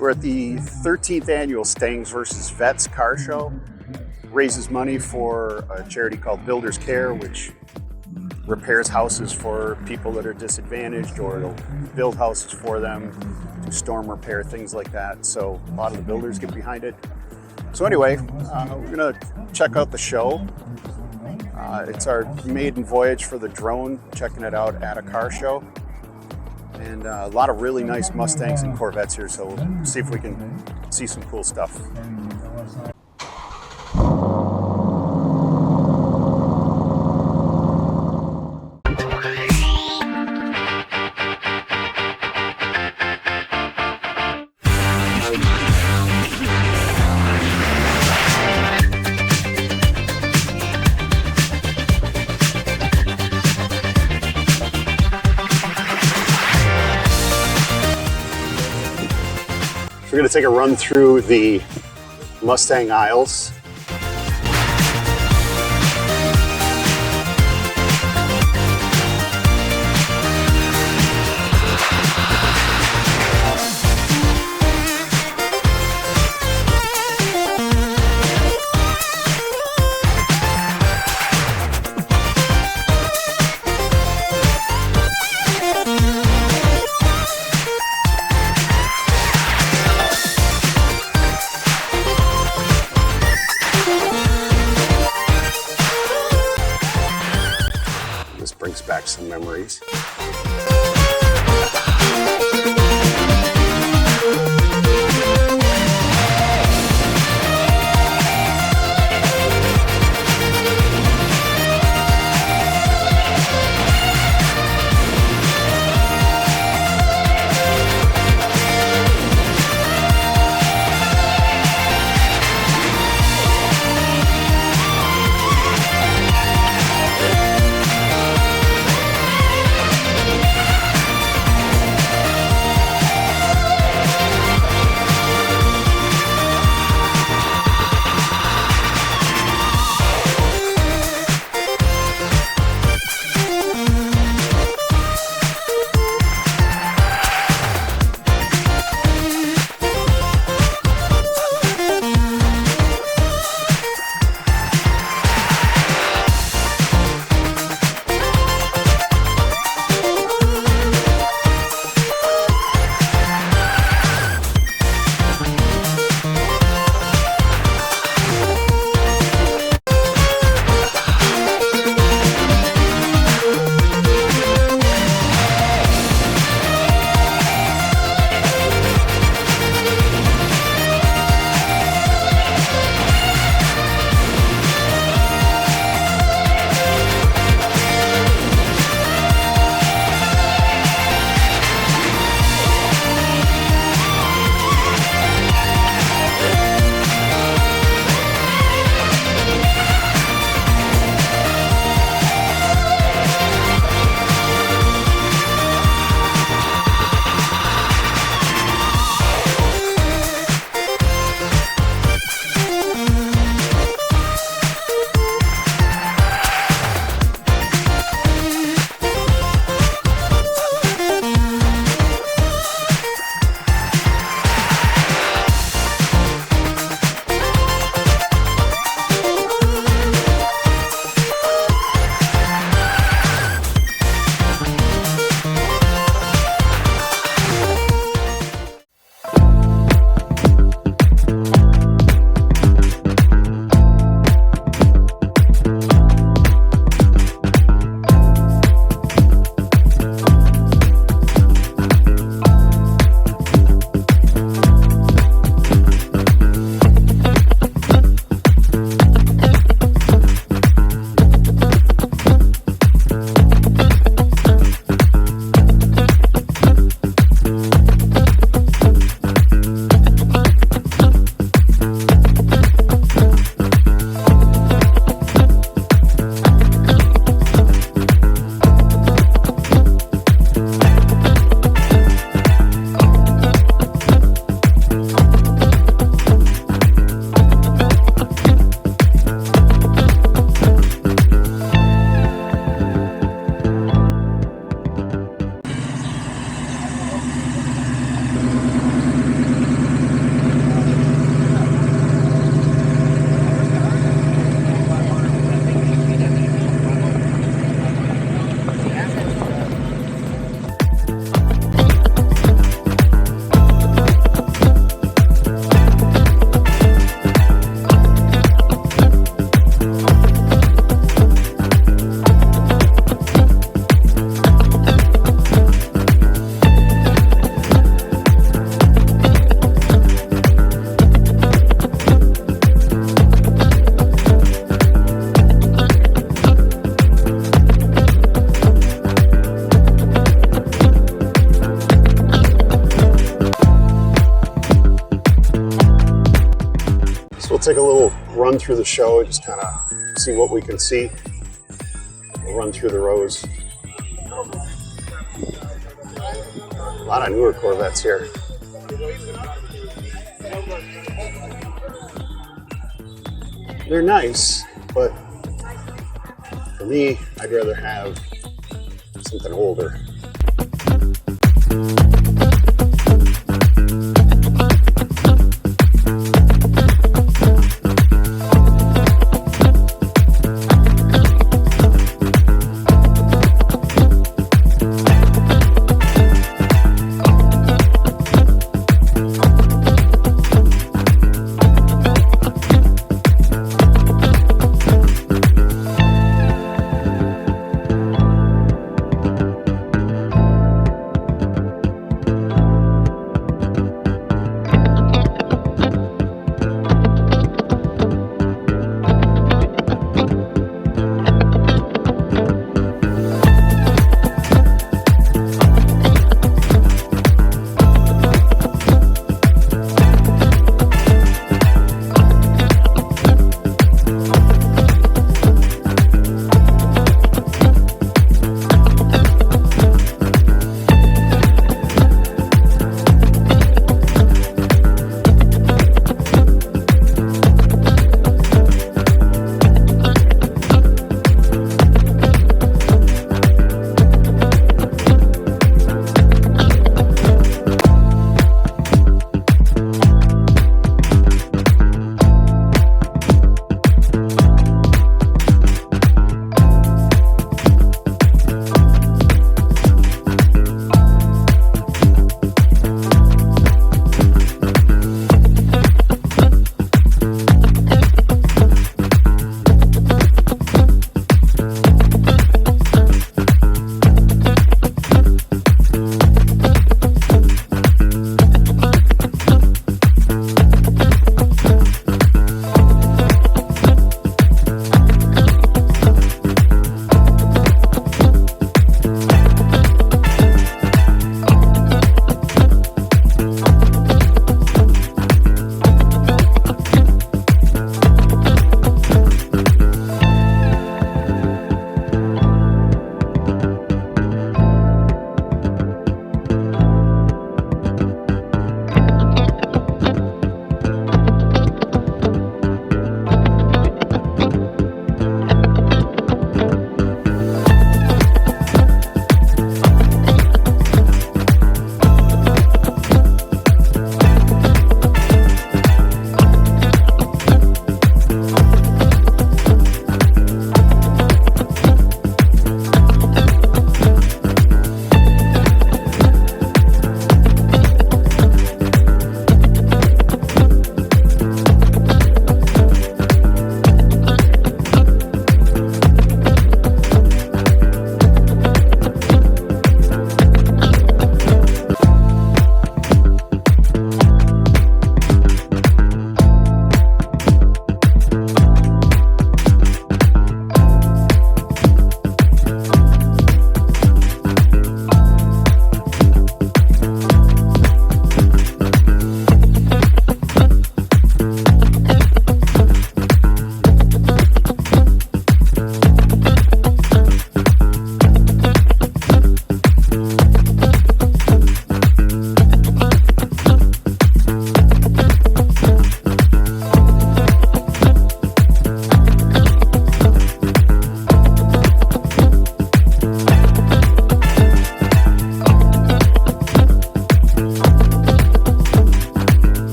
So we're at the 13th Annual Stangs versus Vets car show. Raises money for a charity called Builders Care, which repairs houses for people that are disadvantaged, or it'll build houses for them, do storm repair, things like that. So a lot of the builders get behind it. So anyway, we're gonna check out the show. It's our maiden voyage for the drone, checking it out at a car show. And a lot of really nice Mustangs and Corvettes here, so we'll see if we can see some cool stuff. We're going to take a run through the Mustang aisles. Brings back some memories. take a little run through the show, just kind of see what we can see. We'll run through the rows. A lot of newer Corvettes here. They're nice, but for me, I'd rather have something older.